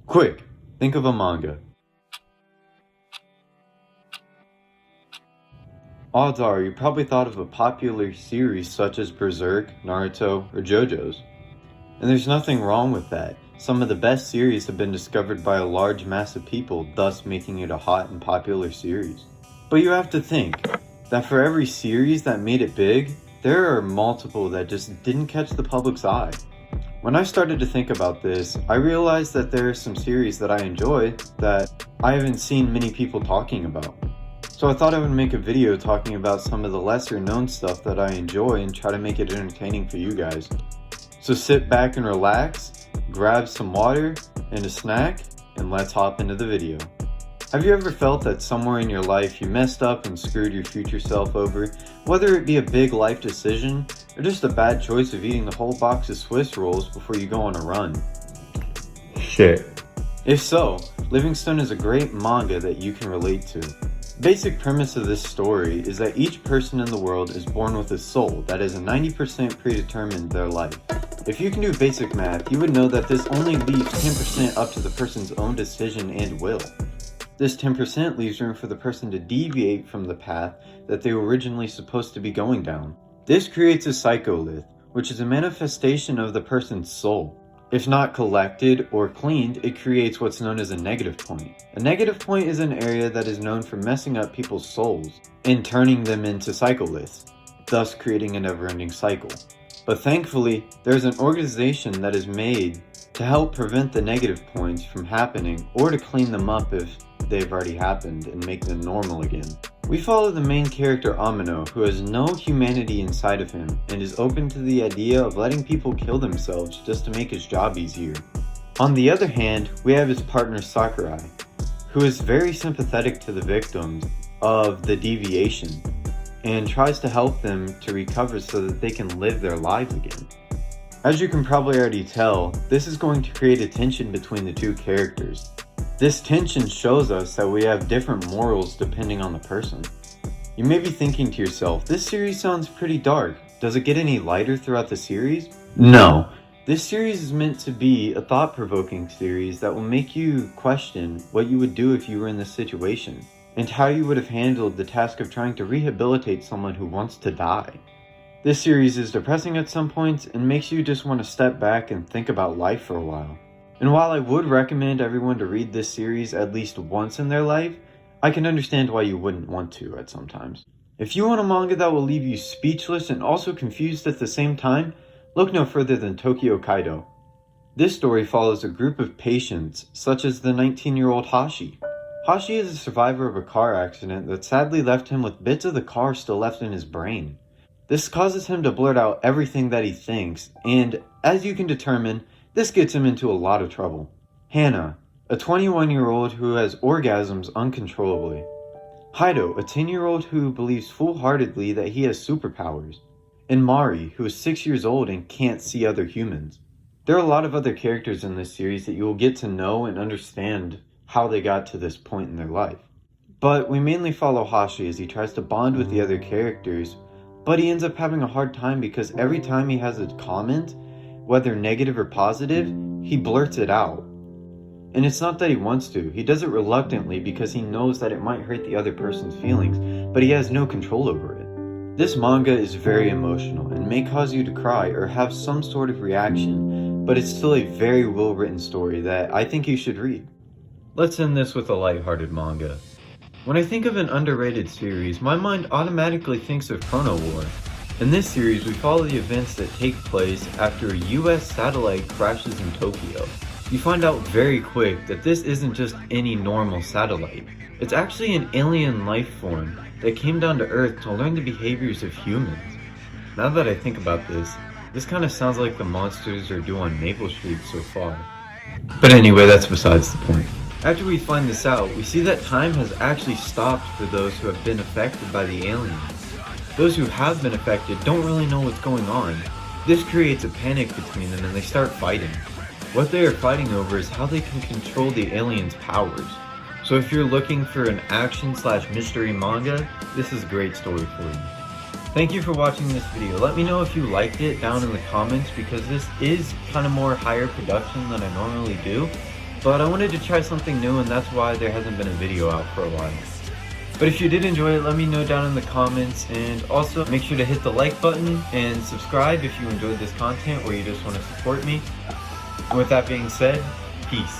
Quick, think of a manga. Odds are you probably thought of a popular series such as Berserk, Naruto, or JoJo's. And there's nothing wrong with that. Some of the best series have been discovered by a large mass of people, thus making it a hot and popular series. But you have to think that for every series that made it big, there are multiple that just didn't catch the public's eye. When I started to think about this, I realized that there are some series that I enjoy that I haven't seen many people talking about. So I thought I would make a video talking about some of the lesser known stuff that I enjoy and try to make it entertaining for you guys. So sit back and relax, grab some water and a snack, and let's hop into the video. Have you ever felt that somewhere in your life you messed up and screwed your future self over, whether it be a big life decision or just a bad choice of eating the whole box of Swiss rolls before you go on a run? Shit. If so, Livingstone is a great manga that you can relate to. The basic premise of this story is that each person in the world is born with a soul that is 90% predetermined their life. If you can do basic math, you would know that this only leaves 10% up to the person's own decision and will. This 10% leaves room for the person to deviate from the path that they were originally supposed to be going down. This creates a Psycholith, which is a manifestation of the person's soul. If not collected or cleaned, it creates what's known as a negative point. A negative point is an area that is known for messing up people's souls and turning them into Psycholiths, thus creating a never-ending cycle. But thankfully, there's an organization that is made to help prevent the negative points from happening or to clean them up if they've already happened and make them normal again. We follow the main character Amino, who has no humanity inside of him and is open to the idea of letting people kill themselves just to make his job easier. On the other hand, we have his partner Sakurai, who is very sympathetic to the victims of the deviation and tries to help them to recover so that they can live their lives again. As you can probably already tell, this is going to create a tension between the two characters. This tension shows us that we have different morals depending on the person. You may be thinking to yourself, this series sounds pretty dark. Does it get any lighter throughout the series? No. This series is meant to be a thought-provoking series that will make you question what you would do if you were in this situation, and how you would have handled the task of trying to rehabilitate someone who wants to die. This series is depressing at some points and makes you just want to step back and think about life for a while. And while I would recommend everyone to read this series at least once in their life, I can understand why you wouldn't want to at some times. If you want a manga that will leave you speechless and also confused at the same time, look no further than Tokyo Kaido. This story follows a group of patients, such as the 19-year-old Hashi. Hashi is a survivor of a car accident that sadly left him with bits of the car still left in his brain. This causes him to blurt out everything that he thinks, and as you can determine, this gets him into a lot of trouble. Hana, a 21-year-old who has orgasms uncontrollably. Kaido, a 10-year-old who believes full-heartedly that he has superpowers. And Mari, who is 6 years old and can't see other humans. There are a lot of other characters in this series that you will get to know and understand how they got to this point in their life. But we mainly follow Hashi as he tries to bond with the other characters, but he ends up having a hard time because every time he has a comment, whether negative or positive, he blurts it out. And it's not that he wants to, he does it reluctantly because he knows that it might hurt the other person's feelings, but he has no control over it. This manga is very emotional and may cause you to cry or have some sort of reaction, but it's still a very well written story that I think you should read. Let's end this with a lighthearted manga. When I think of an underrated series, my mind automatically thinks of Chrono War. In this series, we follow the events that take place after a US satellite crashes in Tokyo. You find out very quick that this isn't just any normal satellite. It's actually an alien life form that came down to Earth to learn the behaviors of humans. Now that I think about this kind of sounds like the monsters are due on Maple Street so far. But anyway, that's besides the point. After we find this out, we see that time has actually stopped for those who have been affected by the aliens. Those who have been affected don't really know what's going on. This creates a panic between them and they start fighting. What they are fighting over is how they can control the aliens' powers. So if you're looking for an action/mystery manga, this is a great story for you. Thank you for watching this video. Let me know if you liked it down in the comments because this is kind of more higher production than I normally do. but I wanted to try something new, and that's why there hasn't been a video out for a while. But if you did enjoy it, let me know down in the comments, and also make sure to hit the like button and subscribe if you enjoyed this content or you just want to support me. And with that being said, peace.